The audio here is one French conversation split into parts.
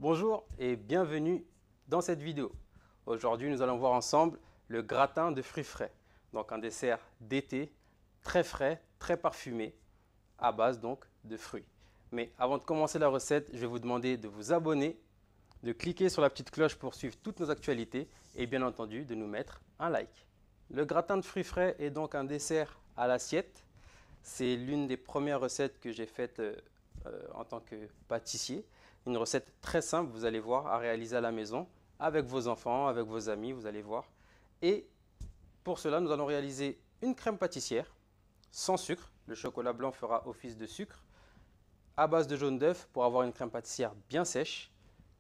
Bonjour et bienvenue dans cette vidéo. Aujourd'hui, nous allons voir ensemble le gratin de fruits frais. Donc un dessert d'été, très frais, très parfumé, à base donc de fruits. Mais avant de commencer la recette, je vais vous demander de vous abonner, de cliquer sur la petite cloche pour suivre toutes nos actualités et bien entendu de nous mettre un like. Le gratin de fruits frais est donc un dessert à l'assiette. C'est l'une des premières recettes que j'ai faites en tant que pâtissier. Une recette très simple, vous allez voir, à réaliser à la maison, avec vos enfants, avec vos amis, vous allez voir. Et pour cela, nous allons réaliser une crème pâtissière sans sucre. Le chocolat blanc fera office de sucre, à base de jaune d'œuf pour avoir une crème pâtissière bien sèche,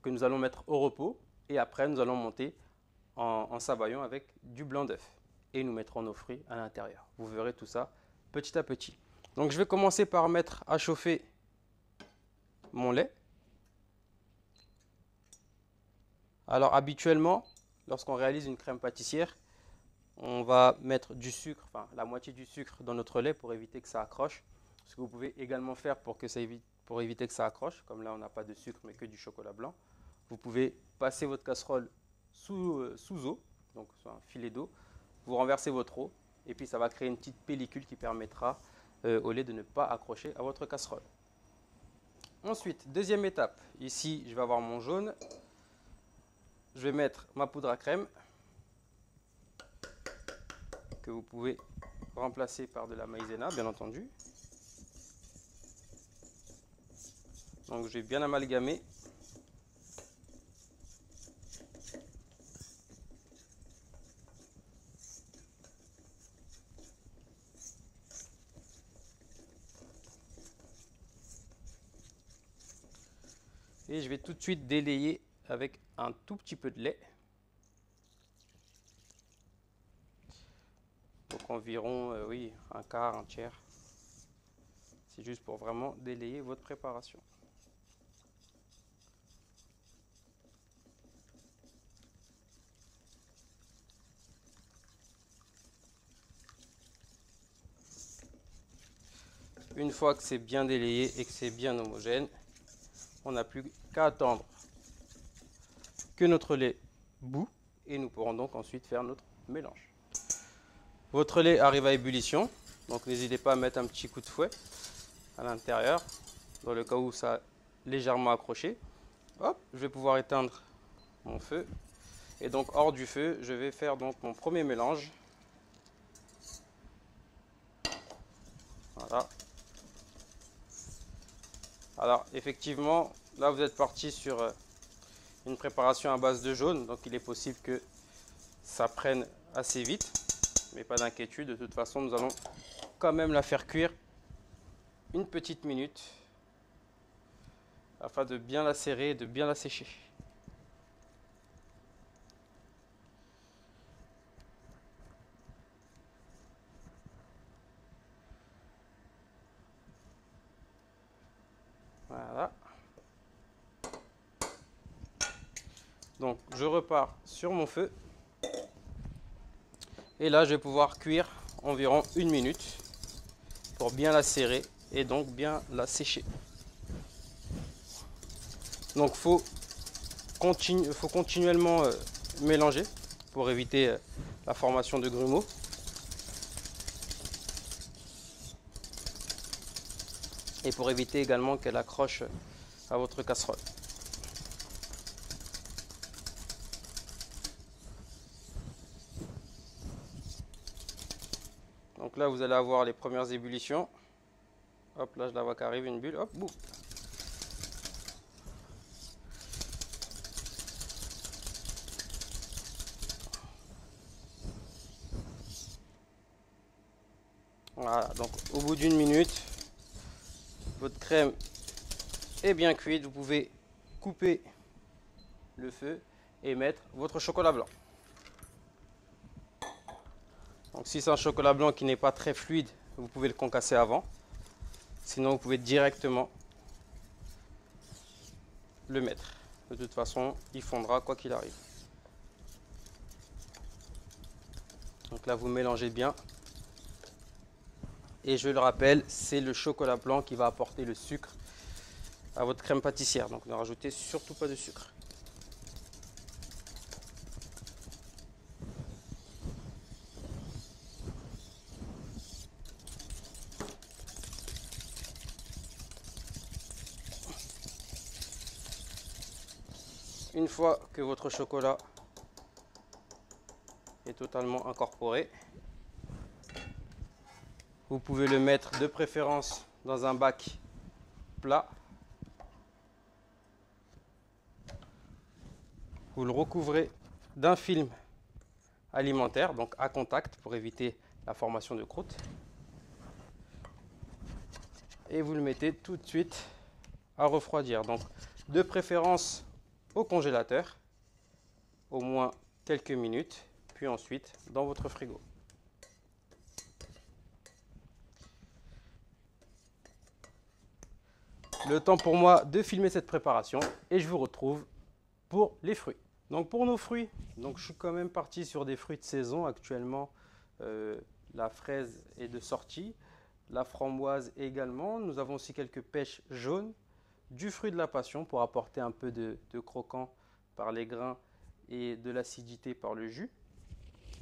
que nous allons mettre au repos. Et après, nous allons monter en sabayon avec du blanc d'œuf. Et nous mettrons nos fruits à l'intérieur. Vous verrez tout ça petit à petit. Donc je vais commencer par mettre à chauffer mon lait. Alors habituellement, lorsqu'on réalise une crème pâtissière, on va mettre du sucre, enfin la moitié du sucre dans notre lait pour éviter que ça accroche. Ce que vous pouvez également faire pour éviter que ça accroche, comme là on n'a pas de sucre mais que du chocolat blanc, vous pouvez passer votre casserole sous eau, donc sur un filet d'eau, vous renversez votre eau et puis ça va créer une petite pellicule qui permettra au lait de ne pas accrocher à votre casserole. Ensuite, deuxième étape, ici je vais avoir mon jaune. Je vais mettre ma poudre à crème que vous pouvez remplacer par de la maïzena, bien entendu. Donc je vais bien amalgamer. Et je vais tout de suite délayer avec un tout petit peu de lait. Donc environ, oui, un quart, un tiers. C'est juste pour vraiment délayer votre préparation. Une fois que c'est bien délayé et que c'est bien homogène, on n'a plus qu'à attendre que notre lait bout et nous pourrons donc ensuite faire notre mélange. Votre lait arrive à ébullition, donc n'hésitez pas à mettre un petit coup de fouet à l'intérieur, dans le cas où ça a légèrement accroché. Hop, je vais pouvoir éteindre mon feu. Et donc hors du feu, je vais faire donc mon premier mélange. Voilà. Alors effectivement, là vous êtes parti sur une préparation à base de jaune, donc il est possible que ça prenne assez vite. Mais pas d'inquiétude, de toute façon nous allons quand même la faire cuire une petite minute afin de bien la serrer et de bien la sécher. Voilà. Donc je repars sur mon feu. Et là je vais pouvoir cuire environ une minute pour bien la serrer et donc bien la sécher. Donc il faut continuellement mélanger pour éviter la formation de grumeaux. Et pour éviter également qu'elle accroche à votre casserole. Donc là, vous allez avoir les premières ébullitions. Hop, là, je la vois qu'arrive une bulle. Hop, boum. Voilà, donc au bout d'une minute, votre crème est bien cuite. Vous pouvez couper le feu et mettre votre chocolat blanc. Donc si c'est un chocolat blanc qui n'est pas très fluide, vous pouvez le concasser avant. Sinon, vous pouvez directement le mettre. De toute façon, il fondra quoi qu'il arrive. Donc là, vous mélangez bien. Et je le rappelle, c'est le chocolat blanc qui va apporter le sucre à votre crème pâtissière. Donc ne rajoutez surtout pas de sucre. Une fois que votre chocolat est totalement incorporé, vous pouvez le mettre de préférence dans un bac plat. Vous le recouvrez d'un film alimentaire, donc à contact pour éviter la formation de croûte. Et vous le mettez tout de suite à refroidir. Donc de préférence au congélateur, au moins quelques minutes, puis ensuite dans votre frigo. Le temps pour moi de filmer cette préparation et je vous retrouve pour les fruits. Donc pour nos fruits, donc je suis quand même parti sur des fruits de saison actuellement. La fraise est de sortie, la framboise également. Nous avons aussi quelques pêches jaunes, du fruit de la passion pour apporter un peu de croquant par les grains et de l'acidité par le jus.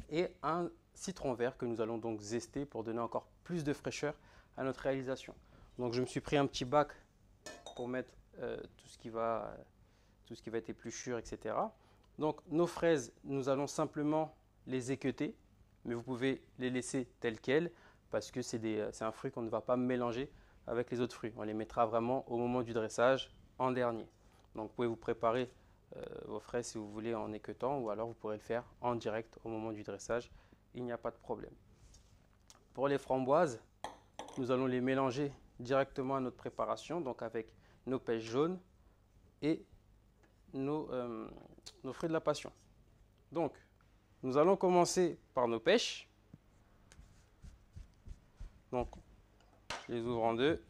Et un citron vert que nous allons donc zester pour donner encore plus de fraîcheur à notre réalisation. Donc je me suis pris un petit bac pour mettre tout ce qui va être épluchure, etc. Donc nos fraises, nous allons simplement les équeuter, mais vous pouvez les laisser telles quelles parce que c'est un fruit qu'on ne va pas mélanger avec les autres fruits. On les mettra vraiment au moment du dressage en dernier. Donc vous pouvez vous préparer vos fraises si vous voulez en équeutant ou alors vous pourrez le faire en direct au moment du dressage. Il n'y a pas de problème. Pour les framboises, nous allons les mélanger directement à notre préparation, donc avec nos pêches jaunes et nos fruits de la passion. Donc, nous allons commencer par nos pêches. Donc, je les ouvre en deux.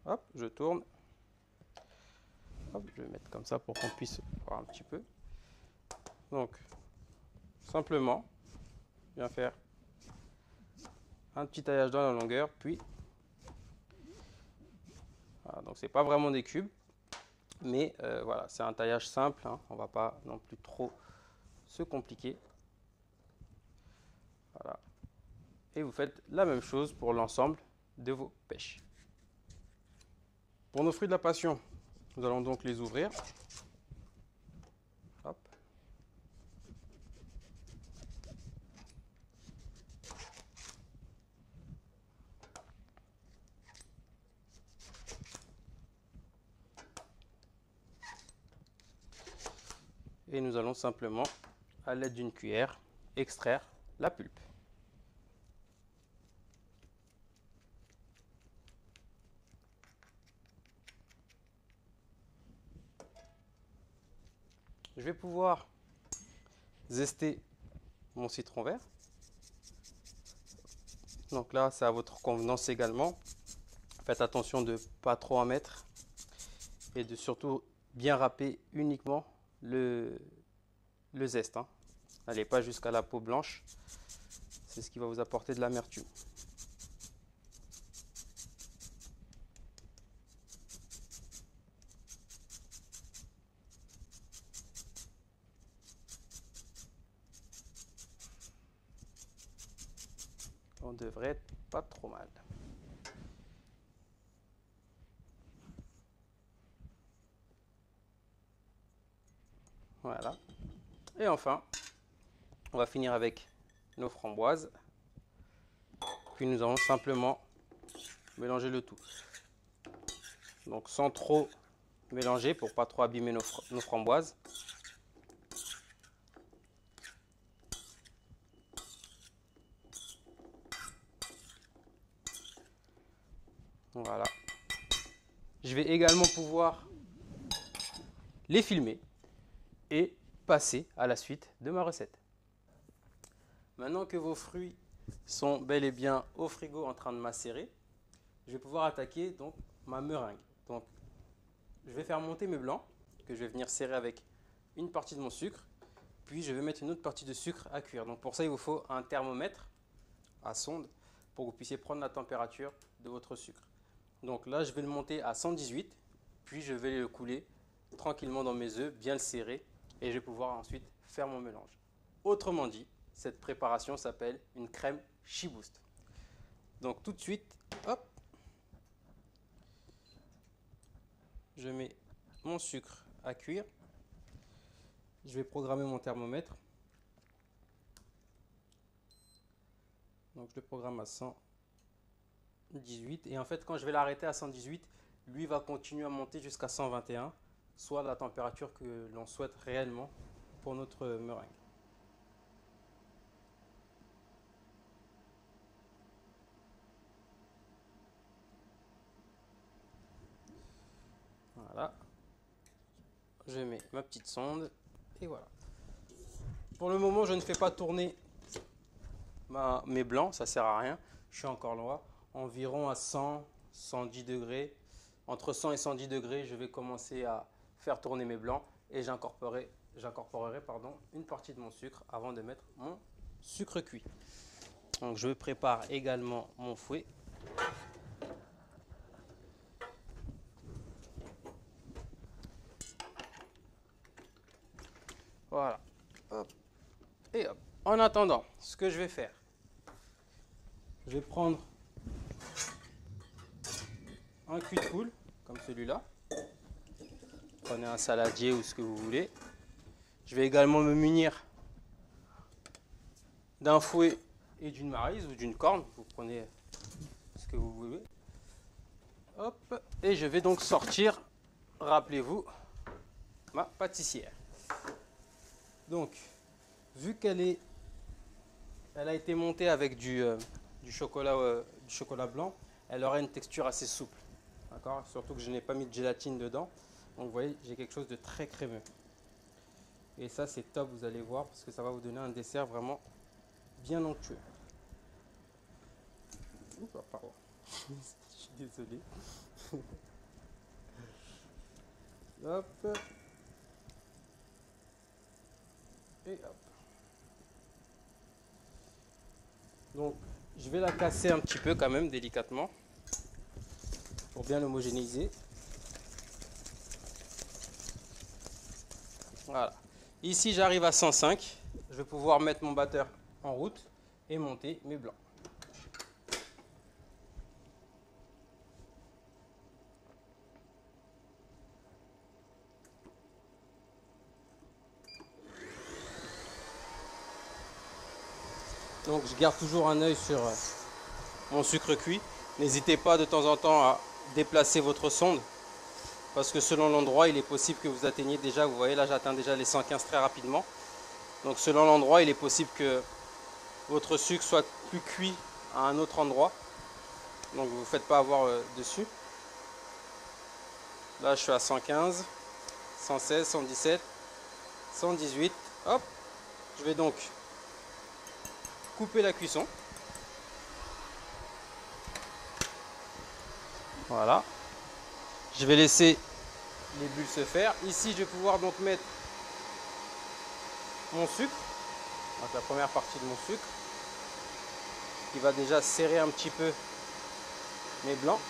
Hop, je tourne. Hop, je vais mettre comme ça pour qu'on puisse voir un petit peu. Donc, simplement, je viens faire un petit taillage dans la longueur, puis voilà, donc c'est pas vraiment des cubes, mais voilà, c'est un taillage simple, hein, on va pas non plus trop se compliquer. Voilà. Et vous faites la même chose pour l'ensemble de vos pêches. Pour nos fruits de la passion, nous allons donc les ouvrir. Hop. Et nous allons simplement, à l'aide d'une cuillère, extraire la pulpe. Je vais pouvoir zester mon citron vert. Donc là, c'est à votre convenance également. Faites attention de ne pas trop en mettre et de surtout bien râper uniquement le zeste. Hein. N'allez pas jusqu'à la peau blanche. C'est ce qui va vous apporter de l'amertume. On devrait être pas trop mal. Voilà. Et enfin, on va finir avec nos framboises. Puis nous allons simplement mélanger le tout. Donc sans trop mélanger pour pas trop abîmer nos framboises. Voilà. Je vais également pouvoir les filmer et passer à la suite de ma recette. Maintenant que vos fruits sont bel et bien au frigo en train de macérer, je vais pouvoir attaquer donc ma meringue. Donc, je vais faire monter mes blancs que je vais venir serrer avec une partie de mon sucre, puis je vais mettre une autre partie de sucre à cuire. Donc pour ça, il vous faut un thermomètre à sonde pour que vous puissiez prendre la température de votre sucre. Donc là, je vais le monter à 118, puis je vais le couler tranquillement dans mes œufs, bien le serrer, et je vais pouvoir ensuite faire mon mélange. Autrement dit, cette préparation s'appelle une crème Shiboost. Donc tout de suite, hop, je mets mon sucre à cuire. Je vais programmer mon thermomètre. Donc je le programme à 118. Et en fait, quand je vais l'arrêter à 118, lui va continuer à monter jusqu'à 121, soit la température que l'on souhaite réellement pour notre meringue. Voilà. Je mets ma petite sonde et voilà. Pour le moment, je ne fais pas tourner mes blancs, ça sert à rien. Je suis encore loin. Environ à 100, 110 degrés. Entre 100 et 110 degrés, je vais commencer à faire tourner mes blancs et j'incorporerai une partie de mon sucre avant de mettre mon sucre cuit. Donc je prépare également mon fouet. Voilà. Hop. Et hop. En attendant, ce que je vais faire, je vais prendre un cul de poule, comme celui-là. Prenez un saladier ou ce que vous voulez. Je vais également me munir d'un fouet et d'une maryse ou d'une corne. Vous prenez ce que vous voulez. Hop. Et je vais donc sortir, rappelez-vous, ma pâtissière. Donc, vu qu'elle a été montée avec du chocolat blanc, elle aura une texture assez souple. D'accord? Surtout que je n'ai pas mis de gélatine dedans. Donc vous voyez, j'ai quelque chose de très crémeux. Et ça, c'est top, vous allez voir, parce que ça va vous donner un dessert vraiment bien onctueux. Oups, pardon. Je suis désolé. Hop. Et hop. Donc, je vais la casser un petit peu quand même, délicatement, pour bien l'homogénéiser. Voilà. Ici, j'arrive à 105. Je vais pouvoir mettre mon batteur en route et monter mes blancs. Donc, je garde toujours un œil sur mon sucre cuit. N'hésitez pas de temps en temps à déplacer votre sonde, parce que selon l'endroit, il est possible que vous atteigniez déjà, vous voyez là j'atteins déjà les 115 très rapidement. Donc selon l'endroit, il est possible que votre sucre soit plus cuit à un autre endroit. Donc vous ne vous faites pas avoir dessus. Là je suis à 115, 116, 117, 118. Hop, je vais donc couper la cuisson. Voilà. Je vais laisser les bulles se faire. Ici, je vais pouvoir donc mettre mon sucre, donc la première partie de mon sucre, qui va déjà serrer un petit peu mes blancs.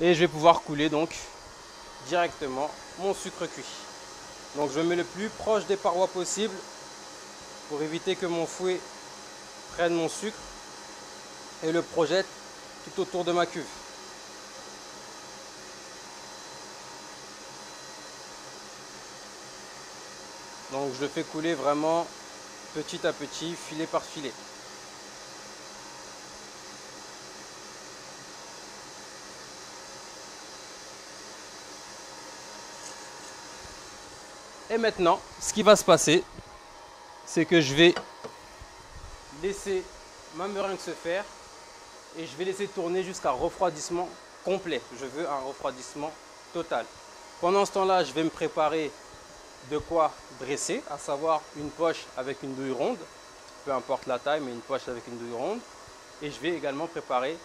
Et je vais pouvoir couler donc directement mon sucre cuit. Donc je mets le plus proche des parois possible pour éviter que mon fouet prenne mon sucre et le projette tout autour de ma cuve. Donc je le fais couler vraiment petit à petit, filet par filet. Et maintenant, ce qui va se passer, c'est que je vais laisser ma meringue se faire et je vais laisser tourner jusqu'à refroidissement complet. Je veux un refroidissement total. Pendant ce temps-là, je vais me préparer de quoi dresser, à savoir une poche avec une douille ronde, peu importe la taille, mais une poche avec une douille ronde. Et je vais également préparer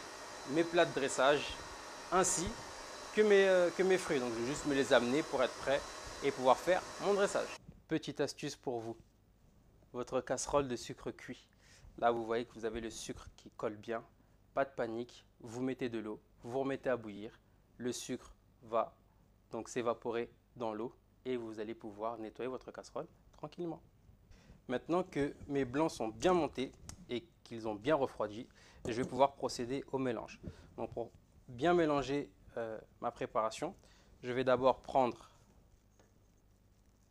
mes plats de dressage ainsi que mes fruits. Donc je vais juste me les amener pour être prêt et pouvoir faire mon dressage. Petite astuce pour vous, votre casserole de sucre cuit. Là, vous voyez que vous avez le sucre qui colle bien. Pas de panique. Vous mettez de l'eau, vous remettez à bouillir. Le sucre va donc s'évaporer dans l'eau et vous allez pouvoir nettoyer votre casserole tranquillement. Maintenant que mes blancs sont bien montés et qu'ils ont bien refroidi, je vais pouvoir procéder au mélange. Donc pour bien mélanger ma préparation, je vais d'abord prendre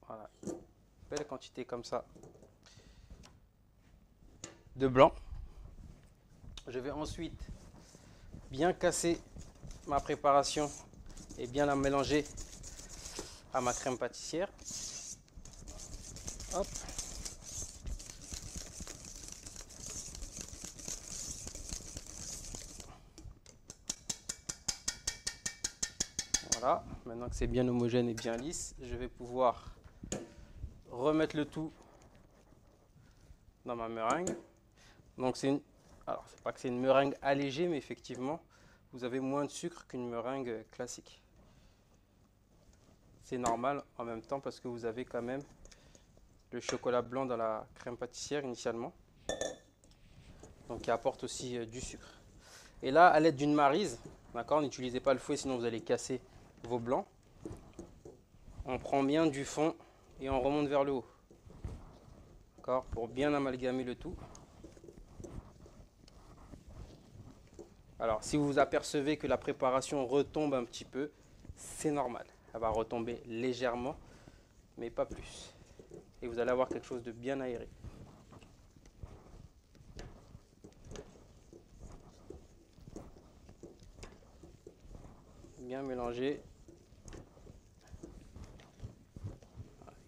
voilà, une belle quantité comme ça de blanc. Je vais ensuite bien casser ma préparation et bien la mélanger à ma crème pâtissière. Hop. Voilà, maintenant que c'est bien homogène et bien lisse, je vais pouvoir remettre le tout dans ma meringue. Donc alors c'est pas que c'est une meringue allégée, mais effectivement, vous avez moins de sucre qu'une meringue classique. C'est normal en même temps parce que vous avez quand même le chocolat blanc dans la crème pâtissière initialement, donc qui apporte aussi du sucre. Et là, à l'aide d'une maryse, d'accord, n'utilisez pas le fouet sinon vous allez casser vos blancs. On prend bien du fond et on remonte vers le haut, d'accord, pour bien amalgamer le tout. Alors, si vous vous apercevez que la préparation retombe un petit peu, c'est normal. Elle va retomber légèrement, mais pas plus. Et vous allez avoir quelque chose de bien aéré. Bien mélanger.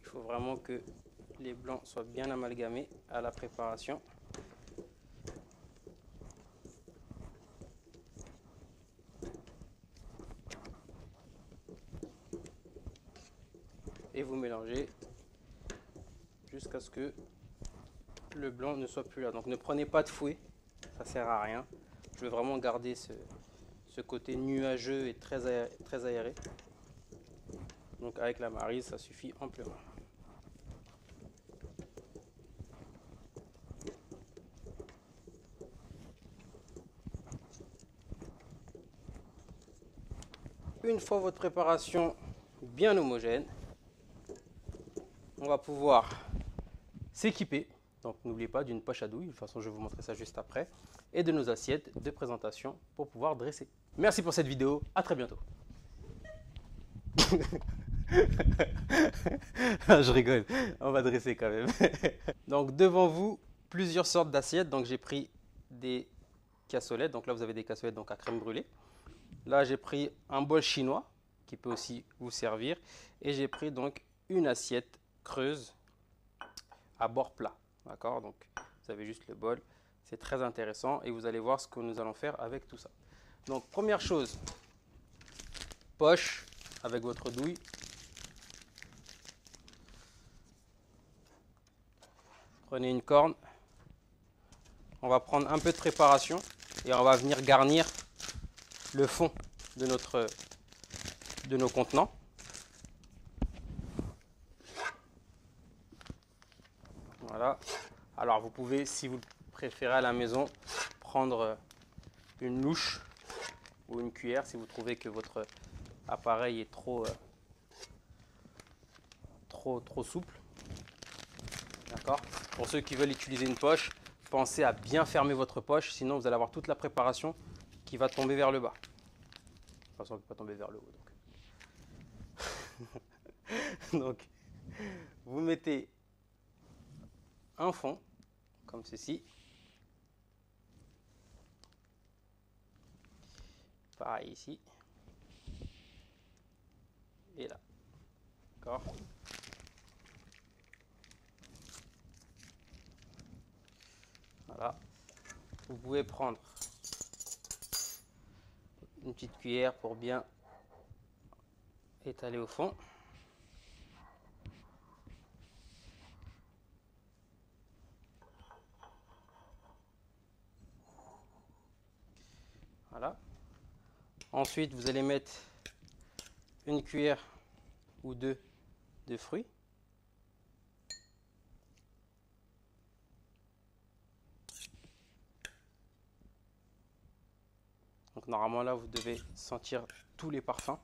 Il faut vraiment que les blancs soient bien amalgamés à la préparation. Et vous mélangez jusqu'à ce que le blanc ne soit plus là. Donc ne prenez pas de fouet, ça sert à rien. Je veux vraiment garder ce côté nuageux et très aéré. Donc avec la maryse, ça suffit amplement. Une fois votre préparation bien homogène, on va pouvoir s'équiper. Donc n'oubliez pas d'une poche à douille, de toute façon je vais vous montrer ça juste après, et de nos assiettes de présentation pour pouvoir dresser. Merci pour cette vidéo, à très bientôt. Je rigole, on va dresser quand même. Donc devant vous, plusieurs sortes d'assiettes. Donc j'ai pris des cassolettes, donc là vous avez des cassolettes donc à crème brûlée. Là j'ai pris un bol chinois qui peut aussi vous servir, et j'ai pris donc une assiette creuse à bord plat. D'accord, donc vous avez juste le bol, c'est très intéressant et vous allez voir ce que nous allons faire avec tout ça. Donc première chose, poche avec votre douille. Prenez une corne, on va prendre un peu de préparation et on va venir garnir le fond de nos contenants. Voilà. Alors vous pouvez, si vous préférez à la maison, prendre une louche ou une cuillère si vous trouvez que votre appareil est trop souple. D'accord. Pour ceux qui veulent utiliser une poche, pensez à bien fermer votre poche, sinon vous allez avoir toute la préparation qui va tomber vers le bas. De toute façon, elle ne peut pas tomber vers le haut. Donc, vous mettez un fond, comme ceci. Pareil ici. Et là. D'accord. Voilà. Vous pouvez prendre une petite cuillère pour bien étaler au fond. Voilà. Ensuite, vous allez mettre une cuillère ou deux de fruits. Donc normalement là, vous devez sentir tous les parfums.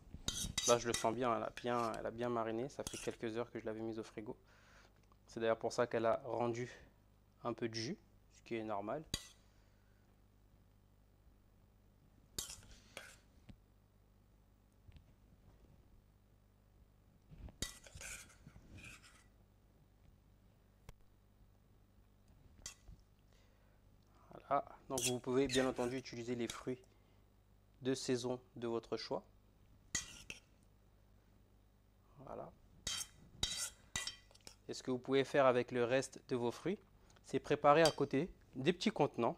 Là, je le sens bien, elle a bien mariné. Ça fait quelques heures que je l'avais mise au frigo. C'est d'ailleurs pour ça qu'elle a rendu un peu de jus, ce qui est normal. Voilà. Donc vous pouvez bien entendu utiliser les fruits de saison de votre choix. Voilà. Et ce que vous pouvez faire avec le reste de vos fruits, c'est préparer à côté des petits contenants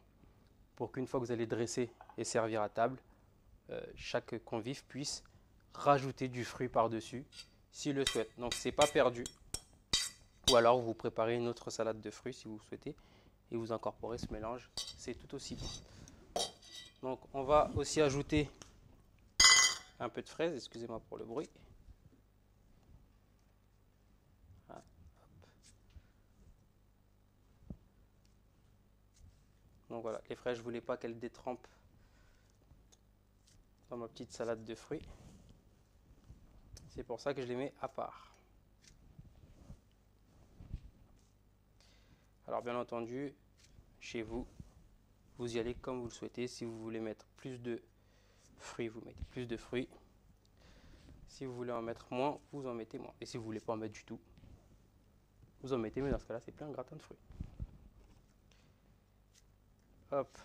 pour qu'une fois que vous allez dresser et servir à table, chaque convive puisse rajouter du fruit par-dessus s'il le souhaite. Donc c'est pas perdu. Ou alors vous préparez une autre salade de fruits si vous souhaitez et vous incorporez ce mélange, c'est tout aussi bon. Donc on va aussi ajouter un peu de fraises, excusez-moi pour le bruit. Donc voilà, les fraises, je ne voulais pas qu'elles détrempent dans ma petite salade de fruits. C'est pour ça que je les mets à part. Alors bien entendu, chez vous, vous y allez comme vous le souhaitez. Si vous voulez mettre plus de fruits, vous mettez plus de fruits. Si vous voulez en mettre moins, vous en mettez moins. Et si vous ne voulez pas en mettre du tout, vous en mettez, mais dans ce cas-là, c'est plus un gratin de fruits. Hop.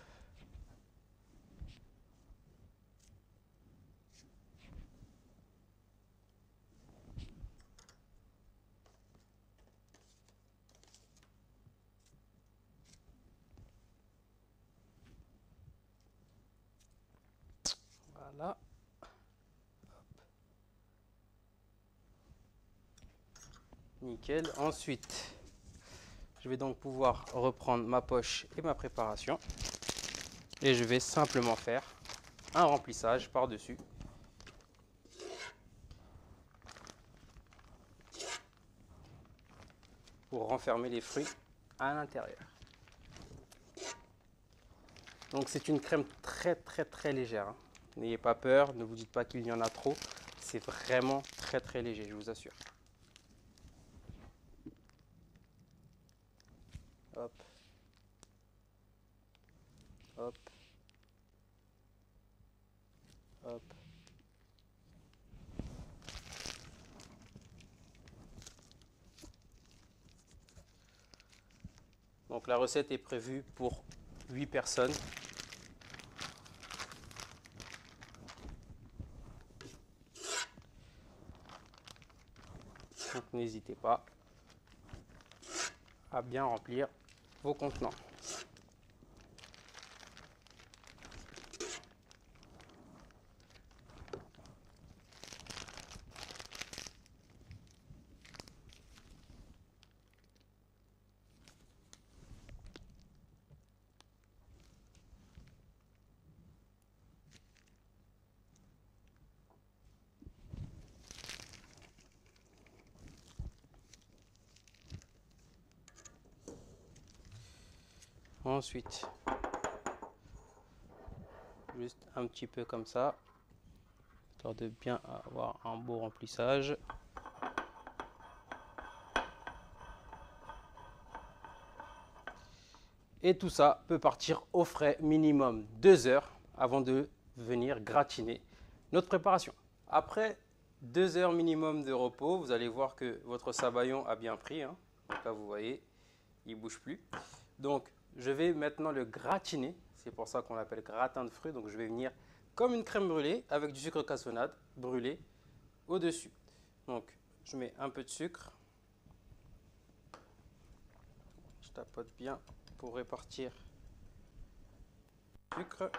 Voilà. Nickel. Ensuite, je vais donc pouvoir reprendre ma poche et ma préparation. Et je vais simplement faire un remplissage par-dessus. Pour renfermer les fruits à l'intérieur. Donc c'est une crème très légère. Hein. N'ayez pas peur, ne vous dites pas qu'il y en a trop. C'est vraiment très léger, je vous assure. Hop. Hop. Hop. Donc la recette est prévue pour 8 personnes. Donc n'hésitez pas à bien remplir vos contenants. Ensuite, juste un petit peu comme ça, histoire de bien avoir un beau remplissage. Et tout ça peut partir au frais minimum 2 heures avant de venir gratiner notre préparation. Après 2 heures minimum de repos, vous allez voir que votre sabayon a bien pris. Hein. Donc là, vous voyez, il ne bouge plus. Donc, je vais maintenant le gratiner. C'est pour ça qu'on l'appelle gratin de fruits. Donc, je vais venir comme une crème brûlée avec du sucre cassonade brûlé au-dessus. Donc, je mets un peu de sucre. Je tapote bien pour répartir le sucre.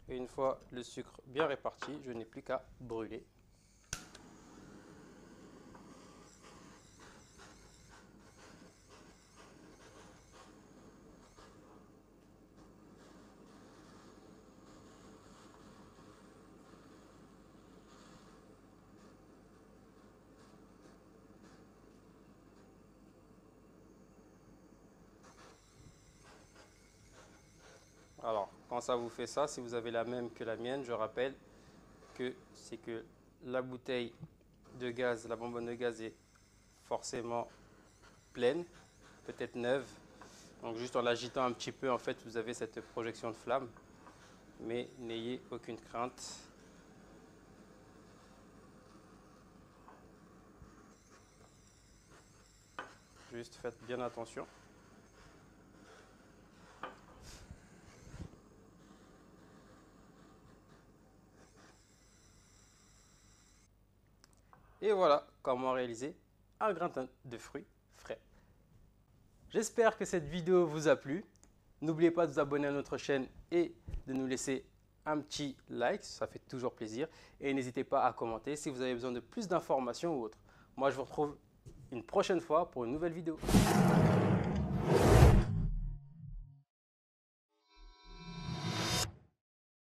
Et une fois le sucre bien réparti, je n'ai plus qu'à brûler. quand ça vous fait ça, si vous avez la même que la mienne, je rappelle que c'est que la bouteille de gaz, la bonbonne de gaz est forcément pleine, peut-être neuve. Donc juste en l'agitant un petit peu, en fait, vous avez cette projection de flamme. Mais n'ayez aucune crainte. Juste faites bien attention. Et voilà comment réaliser un gratin de fruits frais. J'espère que cette vidéo vous a plu. N'oubliez pas de vous abonner à notre chaîne et de nous laisser un petit like, ça fait toujours plaisir. Et n'hésitez pas à commenter si vous avez besoin de plus d'informations ou autre. Moi, je vous retrouve une prochaine fois pour une nouvelle vidéo.